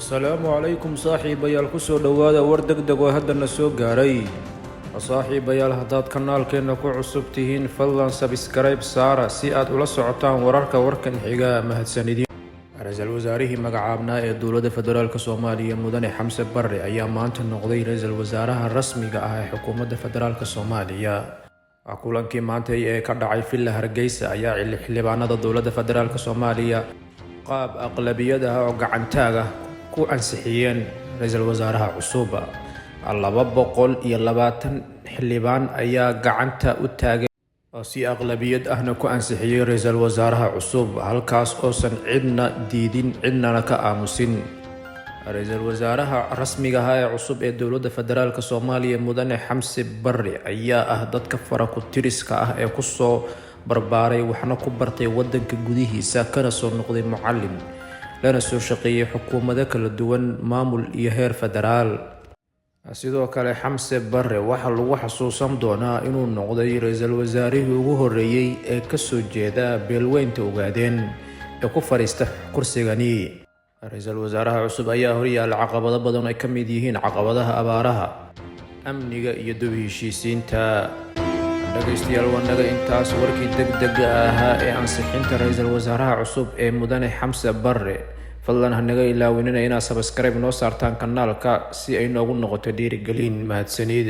السلام عليكم صاحبيال kusoo dhawaada war degdeg oo hadana soo gaaray صاحبيال hadaad kanaalkeena ku cusub tihiin fadlan subscribe saara si aad ula socotaan wararka warkan xiga mahadsanidin Ra'iisul Wasaarihii magacaabnaa ee Dowladda Federaalka Soomaaliya Mudane Xamse Barre ayaa maanta noqday ra'iisul wasaaraha rasmiga ah ee xukuumadda federaalka Soomaaliya kulankii maanta ee ka dhacay Villa Hargeysa ayaa xildhibaanada Dowladda Federaalka Soomaaliya qaab aqlabiyada oo gacantaaga ku ansixiyeen ra'iisul wasaaraha cusub 220 xildhibaan ayaa gacanta u taagay si aqlabiyad ahna ku ansixiyay ra'iisul wasaaraha cusub halkaas oo san cidna diidin cidna ka aamusin ra'iisul wasaaraha rasmiga ah ee cusub ee Dowladda Federaalka Soomaaliya Mudane Xamse Barre ayaa ah dadka farakutiriska ah ee ku soo barbaaray waxna ku bartay wadanka gudihiisa kana soo noqday mucallim lana soo shaqeeyay xukuumado kala duwan maamul iyo heer federaal sidoo kale Xamse Barre waxa lagu xasuusan doonaa inuu noqday ra'iisul wasaarihii ugu horeeyay ee ka soo jeeda beelweynta Ogaadeen ee ku fariista kursigani ra'iisul wasaaraha cusub ayaa horyaal caqabado badan ay ka mid yihiin caqabadaha abaaraha amniga iyo dib u heshiisiinta dhageystayaal wanaga intaas warkii degdega ahaa ee ansixinta ra'iisul wasaaraha cusub ee Mudane Xamse Barre fadlan hanaga ilaawinina inaad subscribe noo saartaan kanaalka si ay noogu noqoto dhiirigelin mahadsanid